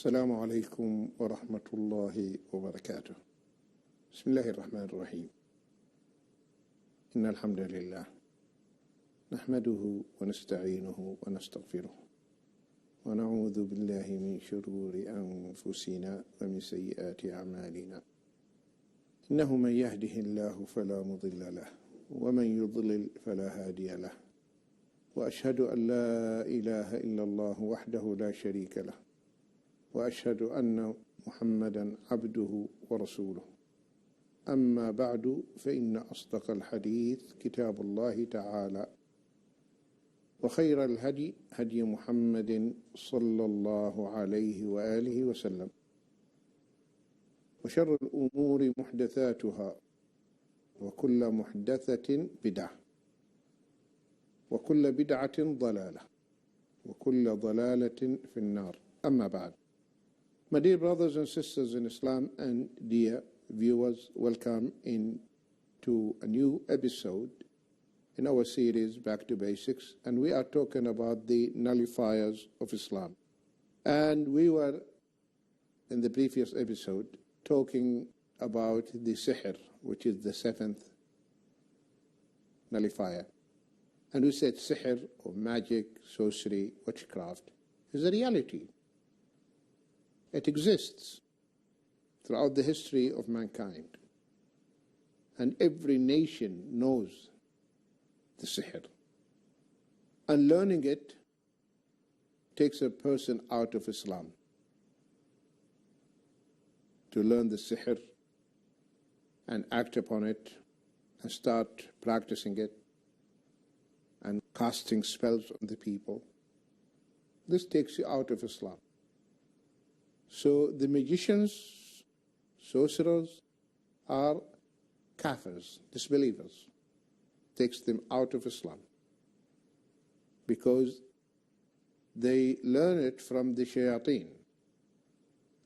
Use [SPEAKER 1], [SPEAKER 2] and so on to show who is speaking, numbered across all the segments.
[SPEAKER 1] السلام عليكم ورحمة الله وبركاته. بسم الله الرحمن الرحيم. إن الحمد لله نحمده ونستعينه ونستغفره ونعوذ بالله من شرور أنفسنا ومن سيئات أعمالنا. إنه من يهده الله فلا مضل له ومن يضلل فلا هادي له، وأشهد أن لا إله إلا الله وحده لا شريك له، وأشهد أن محمدا عبده ورسوله. أما بعد، فإن أصدق الحديث كتاب الله تعالى، وخير الهدي هدي محمد صلى الله عليه وآله وسلم، وشر الأمور محدثاتها، وكل محدثة بدعة، وكل بدعة ضلالة، وكل ضلالة في النار. أما بعد. My dear brothers and sisters in Islam and dear viewers, welcome to a new episode in our series Back to Basics, and we are talking about the nullifiers of Islam. And we were, in the previous episode, talking about the sihr, which is the seventh nullifier. And we said sihr, or magic, sorcery, witchcraft, is a reality. It exists throughout the history of mankind. And every nation knows the sihr. And learning it takes a person out of Islam. To learn the sihr and act upon it and start practicing it and casting spells on the people, this takes you out of Islam. So the magicians, sorcerers, are kafirs, disbelievers. Takes them out of Islam because they learn it from the shayateen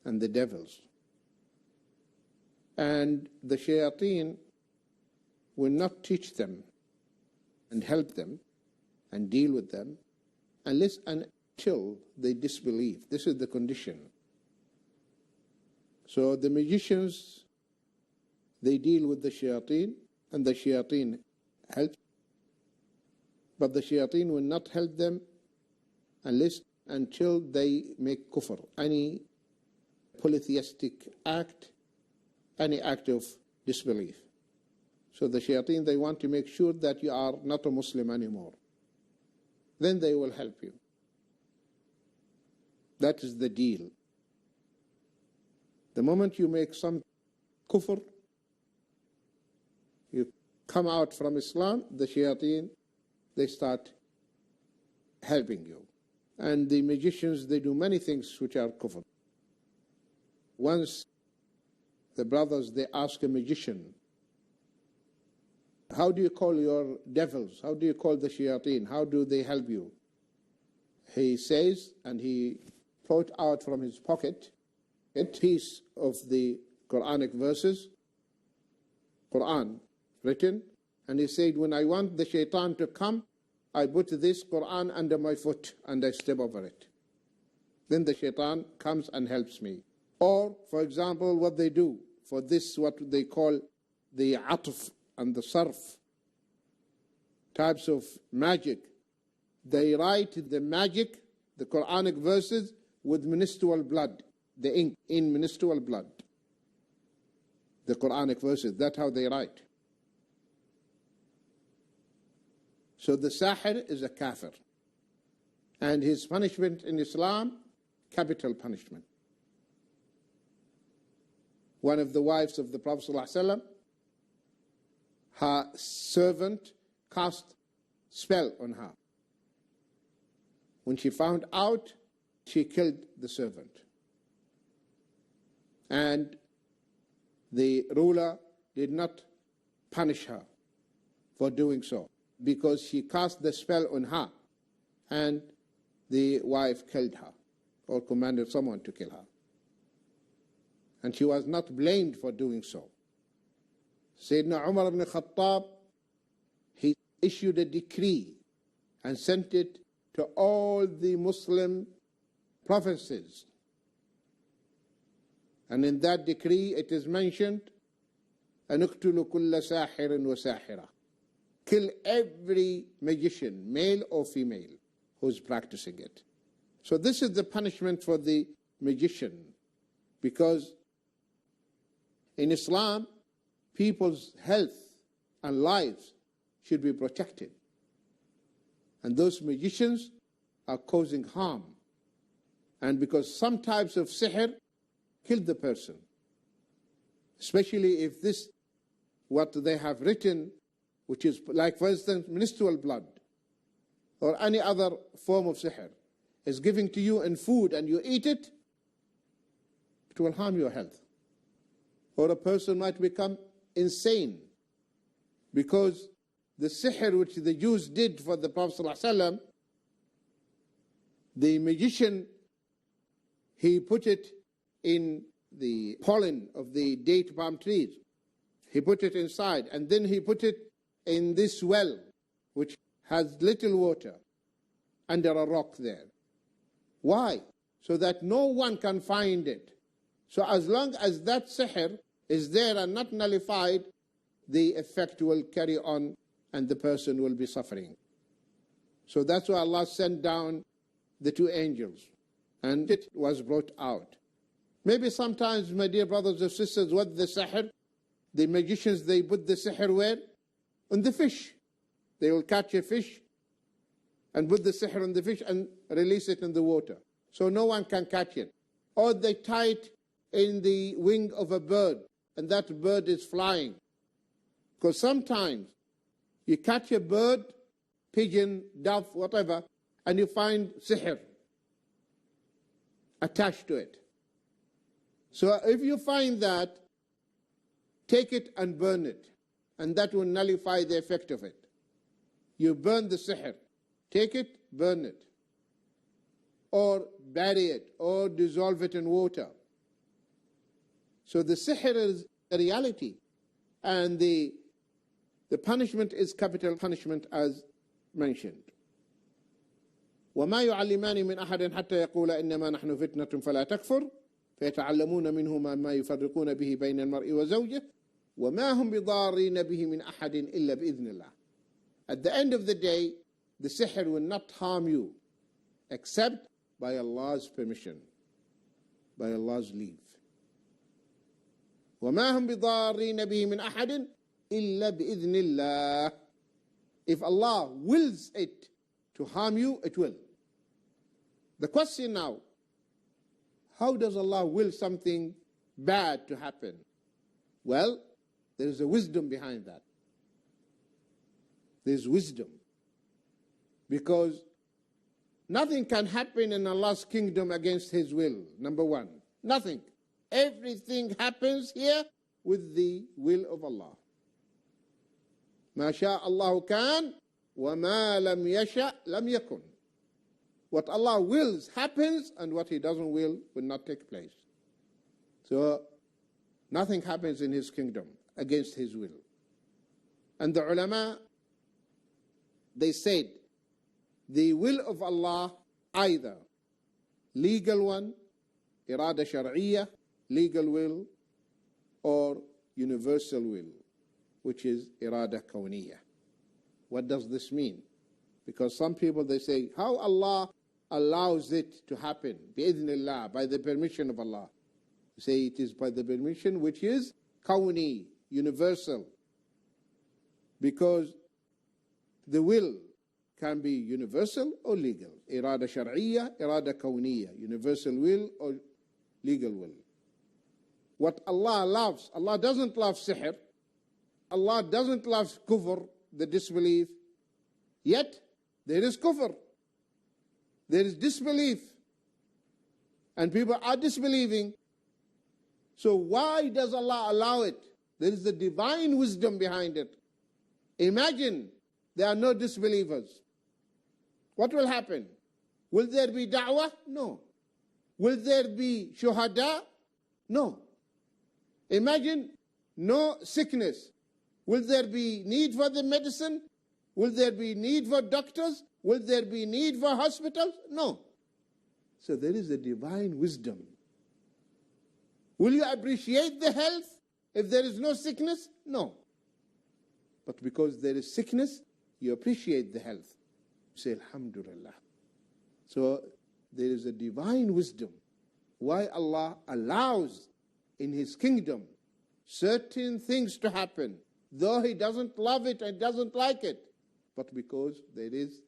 [SPEAKER 1] and the devils. And the shayateen will not teach them and help them and deal with them unless and until they disbelieve. This is the condition. So the magicians, they deal with the shayateen, and the shayateen help. But the shayateen will not help them unless until they make kufr, any polytheistic act, any act of disbelief. So the shayateen, they want to make sure that you are not a Muslim anymore. Then they will help you. That is the deal. The moment you make some kufr, you come out from Islam, the shayateen, they start helping you. And the magicians, they do many things which are kufr. Once the brothers, they ask a magician, how do you call your devils? How do you call the shayateen? How do they help you? He says, and he brought out from his pocket a piece of the Quranic verses, Quran written, and he said, when I want the shaitan to come, I put this Quran under my foot and I step over it. Then the shaitan comes and helps me. Or, for example, what they do for this, what they call the atf and the sarf, types of magic. They write the magic, the Quranic verses, with menstrual blood, the ink in menstrual blood. The Quranic verses, that's how they write. So the sahir is a kafir. And his punishment in Islam, capital punishment. One of the wives of the Prophet ﷺ, her servant cast spell on her. When she found out, she killed the servant. And the ruler did not punish her for doing so, because she cast the spell on her, and the wife killed her, or commanded someone to kill her. And she was not blamed for doing so. Sayyidina Umar ibn Khattab, he issued a decree and sent it to all the Muslim provinces And in that decree it is mentioned, أَنُقْتُلُ كُلَّ سَاحِرٍ وَسَاحِرَةٍ. Kill every magician, male or female, who's practicing it. So this is the punishment for the magician, because in Islam, people's health and lives should be protected. And those magicians are causing harm. And because some types of sihr kill the person, especially if this, what they have written, which is like, for instance, menstrual blood or any other form of sihr, is giving to you in food and you eat it, it will harm your health. Or a person might become insane because the sihr which the Jews did for the Prophet ﷺ, the magician, he put it in the pollen of the date palm trees. He put it inside, and then he put it in this well, which has little water, under a rock there. Why? So that no one can find it. So as long as that sihr is there and not nullified, the effect will carry on and the person will be suffering. So that's why Allah sent down the two angels, and it was brought out. Maybe sometimes, my dear brothers and sisters, what the sihr, the magicians, they put the sihr where? On the fish. They will catch a fish and put the sihr on the fish and release it in the water, so no one can catch it. Or they tie it in the wing of a bird, and that bird is flying. Because sometimes you catch a bird, pigeon, dove, whatever, and you find sihr attached to it. So if you find that, take it and burn it, and that will nullify the effect of it. You burn the sihr. Take it, burn it, or bury it, or dissolve it in water. So the sihr is a reality, and the punishment is capital punishment as mentioned. وما يعلمان من أحد حتى يقول إنما نحن فتنة فلا تكفر فيتعلمون منهما ما يفرقون به بين المرء وزوجه وما هم بضارين به من أحد إلا بإذن الله. At the end of the day, the sihr will not harm you except by Allah's permission, by Allah's leave. وما هم بضارين به من أحد إلا بإذن الله. If Allah wills it to harm you, it will. The question now, how does Allah will something bad to happen? Well, there is a wisdom behind that. There is wisdom. Because nothing can happen in Allah's kingdom against His will, number one. Nothing. Everything happens here with the will of Allah. ما شاء الله كان وما لم يشأ لم يكن. What Allah wills happens, and what He doesn't will not take place. So nothing happens in His kingdom against His will. And the ulama, they said, the will of Allah, either legal one, irada shar'iyya, legal will, or universal will, which is irada kawniyya. What does this mean? Because some people, they say, how Allah allows it to happen? Bi-idhnillah, by the permission of Allah. You say it is by the permission which is kawni, universal. Because the will can be universal or legal. Irada shar'iyya, irada kawniyya, universal will or legal will. What Allah loves, Allah doesn't love sihr. Allah doesn't love kufr, the disbelief. Yet, there is kufr. There is disbelief. And people are disbelieving. So why does Allah allow it? There is a divine wisdom behind it. Imagine there are no disbelievers. What will happen? Will there be da'wah? No. Will there be shuhada? No. Imagine no sickness. Will there be need for the medicine? Will there be need for doctors? Will there be need for hospitals? No. So there is a divine wisdom. Will you appreciate the health if there is no sickness? No. But because there is sickness, you appreciate the health. Say, Alhamdulillah. So there is a divine wisdom why Allah allows in His kingdom certain things to happen, though He doesn't love it and doesn't like it, but because there is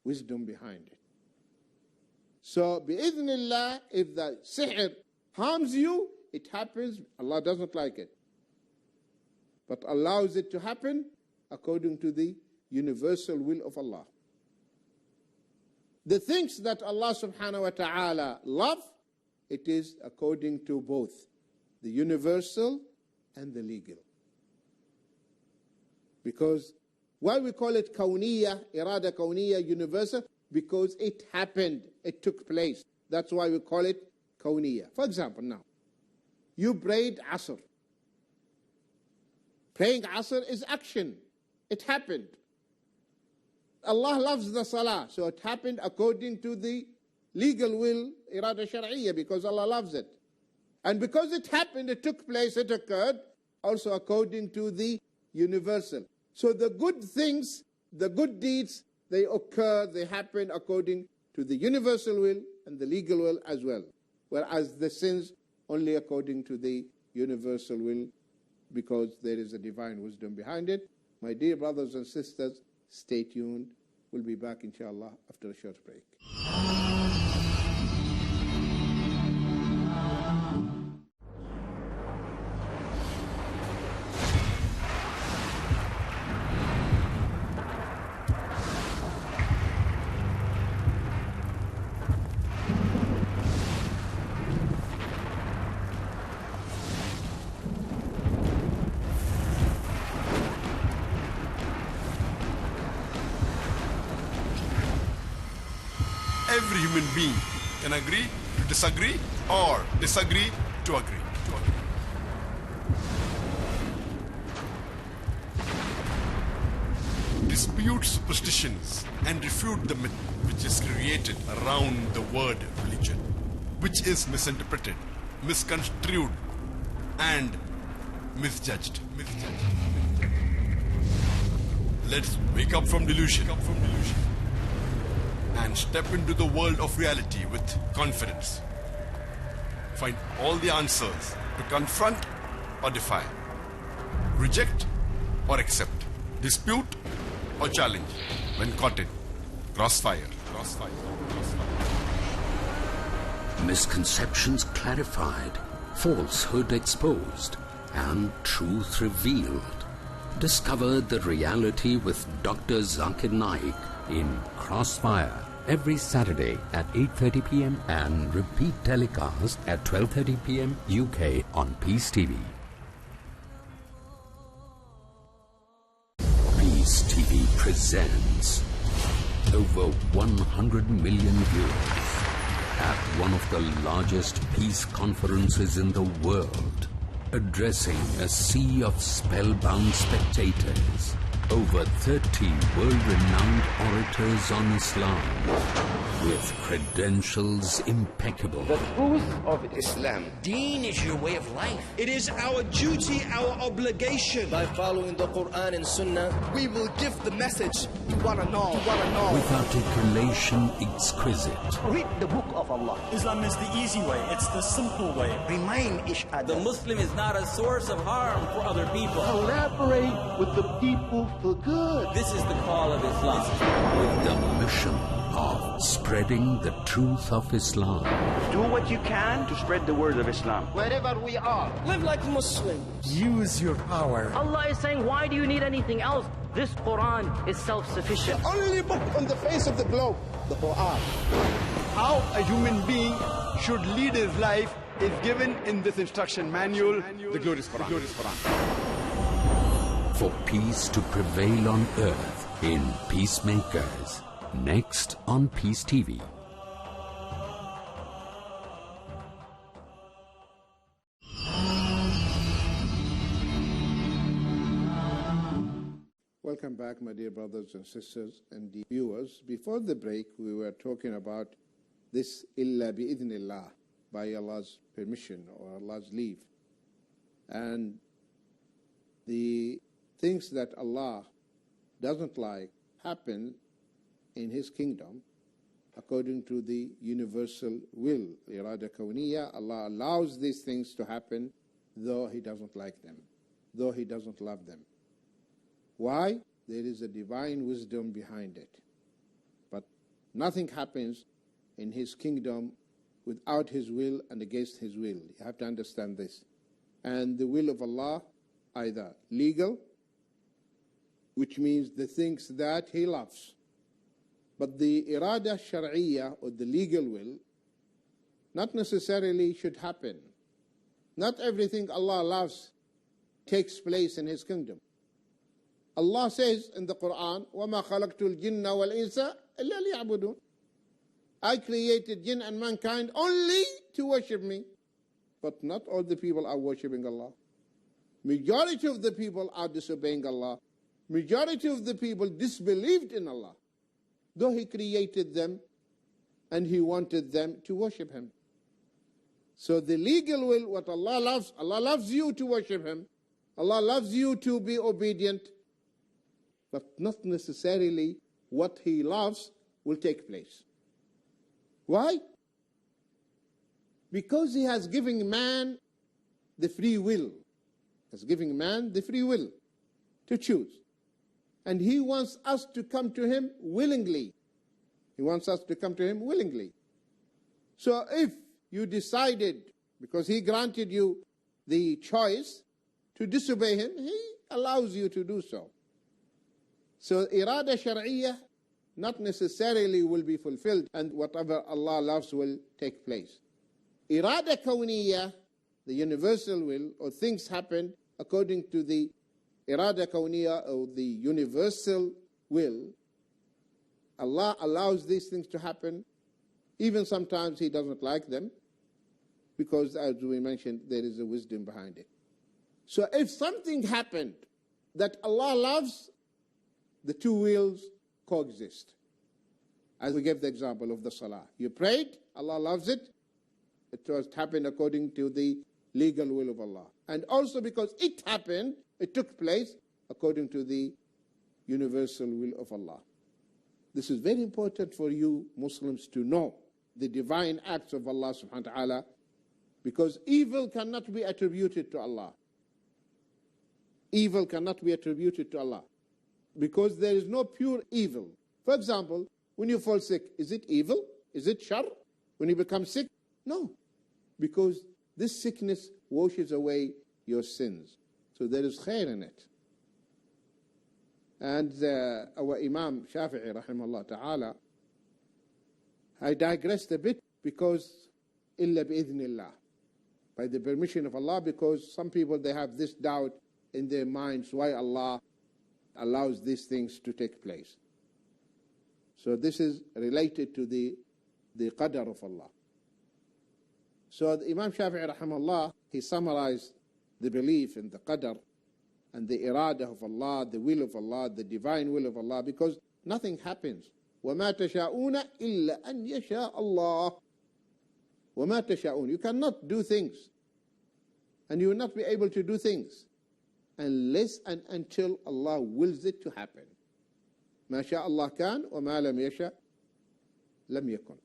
[SPEAKER 1] wisdom behind it. So, bi'idhnillah, if the sihr harms you, it happens. Allah doesn't like it, but allows it to happen according to the universal will of Allah. The things that Allah subhanahu wa ta'ala love, it is according to both the universal and the legal. Because why we call it kawniyah, irada kawniyah, universal? Because it happened, it took place. That's why we call it kawniyah. For example, now, you prayed Asr. Praying Asr is action. It happened. Allah loves the salah, so it happened according to the legal will, irada shar'iyya, because Allah loves it. And because it happened, it took place, it occurred, also according to the universal. So the good things, the good deeds, they occur, they happen according to the universal will and the legal will as well. Whereas the sins only according to the universal will, because there is a divine wisdom behind it. My dear brothers and sisters, stay tuned. We'll be back, inshallah, after a short break.
[SPEAKER 2] Every human being can agree to disagree or disagree to agree. Dispute superstitions and refute the myth which is created around the word religion, which is misinterpreted, misconstrued, and misjudged. Let's wake up from delusion. And step into the world of reality with confidence. Find all the answers to confront or defy, reject or accept, dispute or challenge when caught in crossfire.
[SPEAKER 3] Misconceptions clarified, falsehood exposed, and truth revealed. Discover the reality with Dr. Zakir Naik in Crossfire, every Saturday at 8:30 p.m. and repeat telecast at 12:30 p.m. UK on Peace TV. Peace TV presents over 100 million viewers at one of the largest peace conferences in the world, addressing a sea of spellbound spectators. Over 30 world-renowned orators on Islam with credentials impeccable.
[SPEAKER 4] The truth of Islam.
[SPEAKER 5] Deen is your way of life.
[SPEAKER 6] It is our duty, our obligation.
[SPEAKER 4] By following the Quran and Sunnah,
[SPEAKER 6] we will give the message to one and all.
[SPEAKER 3] With articulation exquisite.
[SPEAKER 5] Read the book of Allah.
[SPEAKER 7] Islam is the easy way. It's the simple way.
[SPEAKER 5] Remind each other.
[SPEAKER 8] The Muslim is not a source of harm for other people.
[SPEAKER 9] Collaborate with the people for good.
[SPEAKER 8] This is the call of Islam.
[SPEAKER 3] With the mission of spreading the truth of Islam.
[SPEAKER 9] Do what you can to spread the word of Islam.
[SPEAKER 6] Wherever we are,
[SPEAKER 4] live like Muslims.
[SPEAKER 7] Use your power.
[SPEAKER 10] Allah is saying, why do you need anything else? This Quran is self-sufficient.
[SPEAKER 6] The only book on the face of the globe, the Quran.
[SPEAKER 9] How a human being should lead his life is given in this instruction manual, the glorious Quran.
[SPEAKER 3] For peace to prevail on earth in Peacemakers. Next on Peace TV.
[SPEAKER 1] Welcome back, my dear brothers and sisters and viewers. Before the break, we were talking about this illa bi'idhnillah, by Allah's permission or Allah's leave. And the things that Allah doesn't like happen in His kingdom according to the universal will. Irada Kawniyya, Allah allows these things to happen though He doesn't like them, though He doesn't love them. Why? There is a divine wisdom behind it. But nothing happens in His kingdom without His will and against His will. You have to understand this. And the will of Allah, either legal, which means the things that He loves. But the irada shar'iyya, or the legal will, not necessarily should happen. Not everything Allah loves takes place in His kingdom. Allah says in the Quran, وَمَا خَلَقْتُ الْجِنَّ وَالْإِنسَ إِلَّا لِيَعْبُدُونَ. I created jinn and mankind only to worship me. But not all the people are worshipping Allah. Majority of the people are disobeying Allah. Majority of the people disbelieved in Allah, though He created them and He wanted them to worship Him. So the legal will, what Allah loves you to worship Him. Allah loves you to be obedient, but not necessarily what He loves will take place. Why? Because He has given man the free will. He has given man the free will to choose. And He wants us to come to Him willingly. He wants us to come to Him willingly. So if you decided, because He granted you the choice to disobey Him, He allows you to do so. So irada shar'iyya not necessarily will be fulfilled, and whatever Allah loves will take place. Irada kawniyya, the universal will, or things happen according to the irada kawniyya, or the universal will. Allah allows these things to happen. Even sometimes He doesn't like them, because as we mentioned, there is a wisdom behind it. So if something happened that Allah loves, the two wills coexist. As we gave the example of the salah. You prayed, Allah loves it. It was happened according to the legal will of Allah. And also because it happened, it took place according to the universal will of Allah. This is very important for you Muslims to know the divine acts of Allah subhanahu wa ta'ala, because evil cannot be attributed to Allah. Evil cannot be attributed to Allah, because there is no pure evil. For example, when you fall sick, is it evil? Is it shar? When you become sick? No, because this sickness washes away your sins. So there is khair in it. And our Imam Shafi'i rahimahullah ta'ala, I digressed a bit, because illa bi'idhnillah, by the permission of Allah, because some people, they have this doubt in their minds why Allah allows these things to take place. So this is related to the qadr of Allah. So the Imam Shafi'i rahimahullah, he summarized the belief in the qadr and the irada of Allah, the will of Allah, the divine will of Allah, because nothing happens. وَمَا تَشَاءُونَ إِلَّا أَنْ يَشَاءَ اللَّهُ. وَمَا تَشَاءُونَ. You cannot do things, and you will not be able to do things unless and until Allah wills it to happen. مَا شَاءَ اللَّهُ كَانَ وَمَا لَمْ يَشَاء لَمْ يَكُنْ.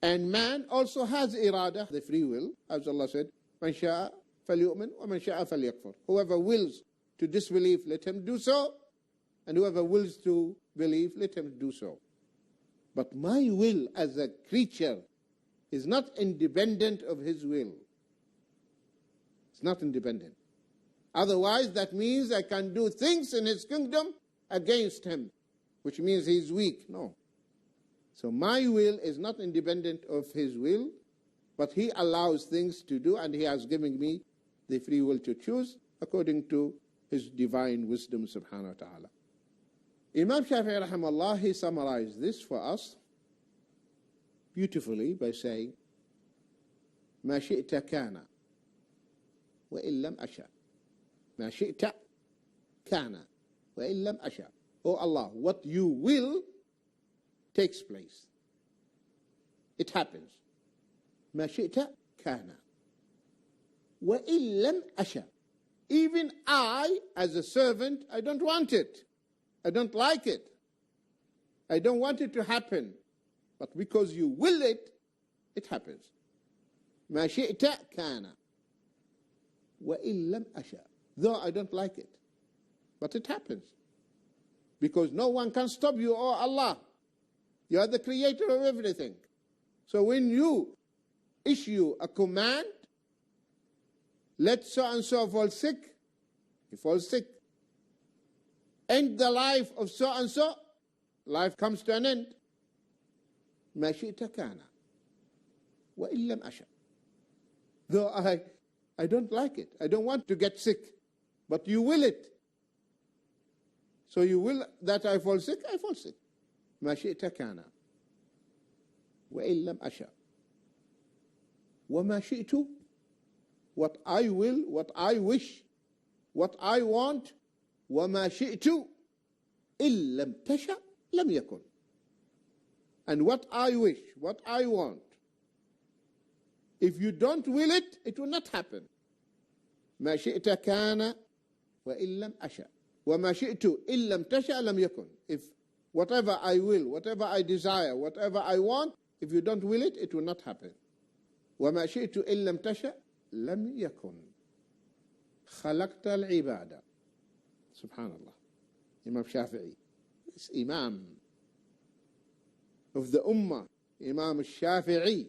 [SPEAKER 1] And man also has irada, the free will, as Allah said, مَنْ شَاءَ فَلْيُؤْمِنْ وَمَنْ شَاءَ فَلْيَكْفُرْ. Whoever wills to disbelieve, let him do so, and whoever wills to believe, let him do so. But my will as a creature is not independent of His will. It's not independent. Otherwise, that means I can do things in His kingdom against Him, which means He's weak. No. So my will is not independent of His will, but He allows things to do, and He has given me the free will to choose according to His divine wisdom subhanahu wa ta'ala. Imam Shafi'i rahimahullah, he summarized this for us beautifully by saying, ما شئت كان وإن لم أشأ. ما شئت كان وإن لم أشأ. Oh Allah, what you will takes place. It happens. ما شئت كان وإن لم أشأ. Even I, as a servant, I don't want it. I don't like it. I don't want it to happen. But because you will it, it happens. ما شئت كان وإن لم أشأ. Though I don't like it. But it happens. Because no one can stop you, oh Allah. You are the creator of everything. So when you issue a command, let so-and-so fall sick, he falls sick. End the life of so-and-so, life comes to an end. ما شئت كان وإن لم أشأ. Though I don't like it. I don't want to get sick. But you will it. So you will that I fall sick, I fall sick. ما شئت كان وإن لم أشأ. وما شئت, what I will, what I wish, what I want. وما شئت إن لم تشأ لم يكن. And what I wish, what I want, if you don't will it, it will not happen. ما شئت كان وإن لم أشأ. وما شئت إن لم تشأ لم يكن. If whatever I will, whatever I desire, whatever I want, if you don't will it, it will not happen. وما شئت إن لم تشأ لم يكن. خلقت العبادة. Subhanallah. Imam Shafi'i, this Imam of the Ummah, Imam Shafi'i,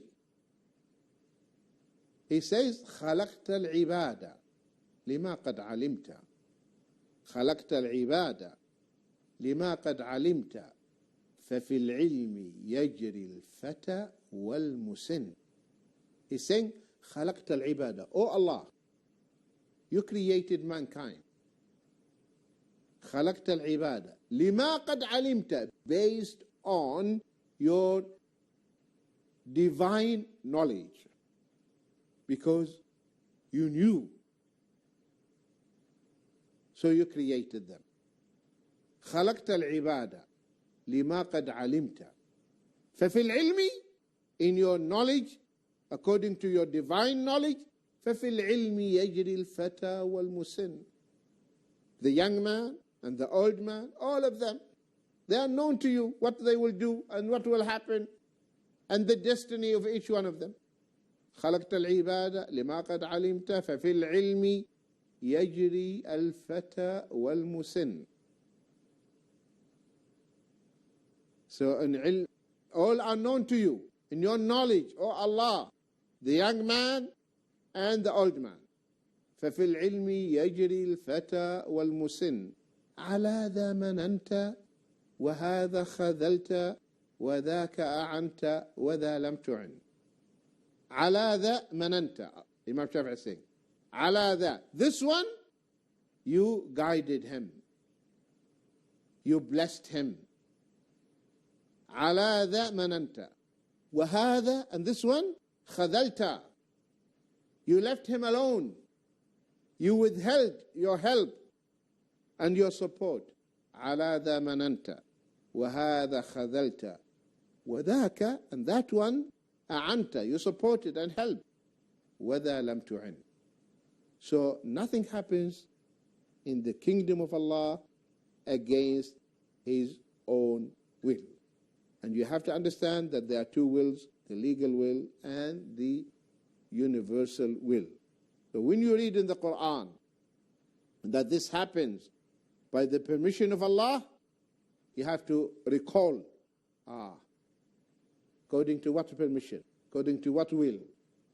[SPEAKER 1] he says, خلقت العبادة لما قد علمت. خلقت العبادة لما قد علمت ففي العلم يجري الفتى والمسن. He's saying, خلقت العبادة. Oh Allah, you created mankind. خلقت العبادة لما قد علمت, based on your divine knowledge, because you knew, so you created them. خلقت العبادة لما قد علمت ففي العلم, in your knowledge, according to your divine knowledge, ففي العلم يجري الفتى والمسن. The young man and the old man, all of them, they are known to you, what they will do and what will happen, and the destiny of each one of them. خلقت العبادة لما قد علمت ففي العلم يجري الفتى والمسن. So in ilm, all are known to you, in your knowledge, O Allah, the young man and the old man. ففي العلم يجري الفتى والمسن. على ذا مننت وهذا خذلت وذاك أعنت وذا لم تعن. على ذا مننت. Imam Shafi'i saying, على ذا, this one, you guided him. You blessed him. على ذا مننت. وهذا, and this one, خذلت. You left him alone. You withheld your help and your support. على ذا مننت وهذا خذلت وذاك, and that one, أعنت, you supported and helped. وذا لم تعن. So nothing happens in the kingdom of Allah against His own will. And you have to understand that there are two wills, the legal will and the universal will. So when you read in the Quran that this happens by the permission of Allah, you have to recall, according to what permission, according to what will,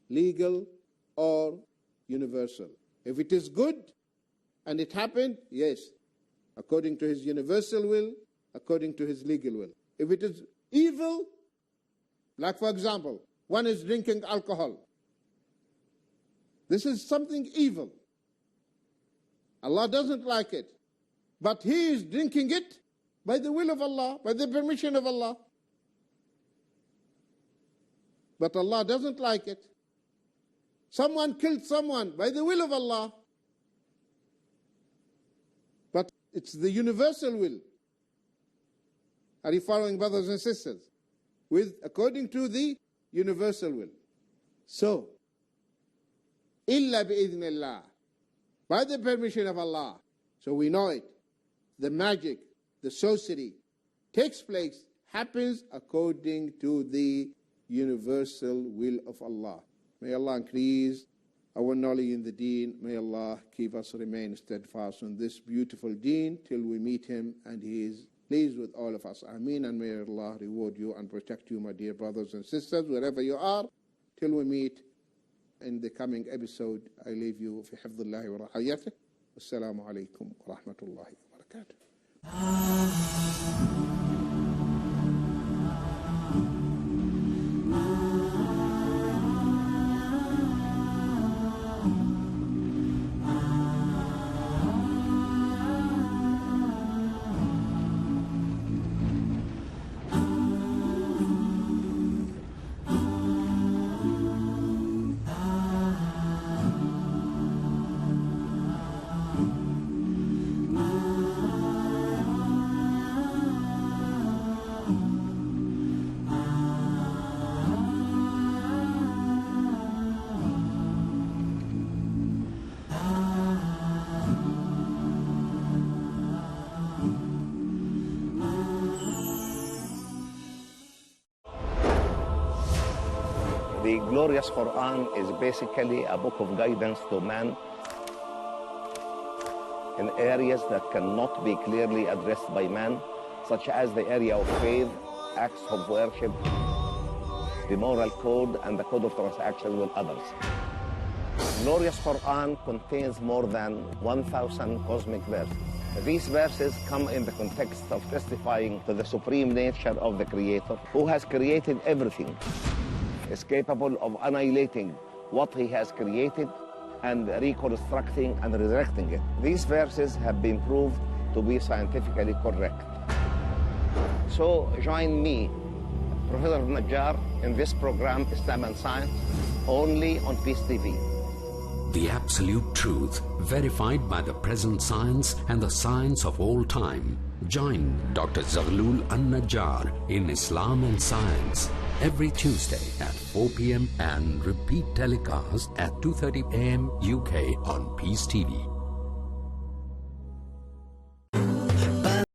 [SPEAKER 1] legal or universal. If it is good and it happened, yes, according to His universal will, according to His legal will. If it is evil, like for example, one is drinking alcohol. This is something evil. Allah doesn't like it. But he is drinking it by the will of Allah, by the permission of Allah. But Allah doesn't like it. Someone killed someone by the will of Allah. But it's the universal will. Are you following, brothers and sisters? According to the universal will. So, illa bi'idhnillah, by the permission of Allah. So we know it. The magic, the sorcery takes place, happens according to the universal will of Allah. May Allah increase our knowledge in the deen. May Allah keep us remain steadfast on this beautiful deen till we meet Him and He is pleased with all of us. Ameen. And may Allah reward you and protect you, my dear brothers and sisters, wherever you are, till we meet in the coming episode. I leave you في حفظ الله ورعايته. والسلام عليكم ورحمة الله وبركاته.
[SPEAKER 4] The glorious Quran is basically a book of guidance to man in areas that cannot be clearly addressed by man, such as the area of faith, acts of worship, the moral code, and the code of transaction with others. Glorious Quran contains more than 1,000 cosmic verses. These verses come in the context of testifying to the supreme nature of the Creator, who has created everything, is capable of annihilating what He has created and reconstructing and resurrecting it. These verses have been proved to be scientifically correct. So join me, Professor Najjar, in this program, Islam and Science, only on Peace TV.
[SPEAKER 3] The absolute truth, verified by the present science and the science of all time. Join Dr. Zaghlul An-Najjar in Islam and Science every Tuesday at 4 p.m. and repeat telecast at 2:30 a.m. UK on Peace TV.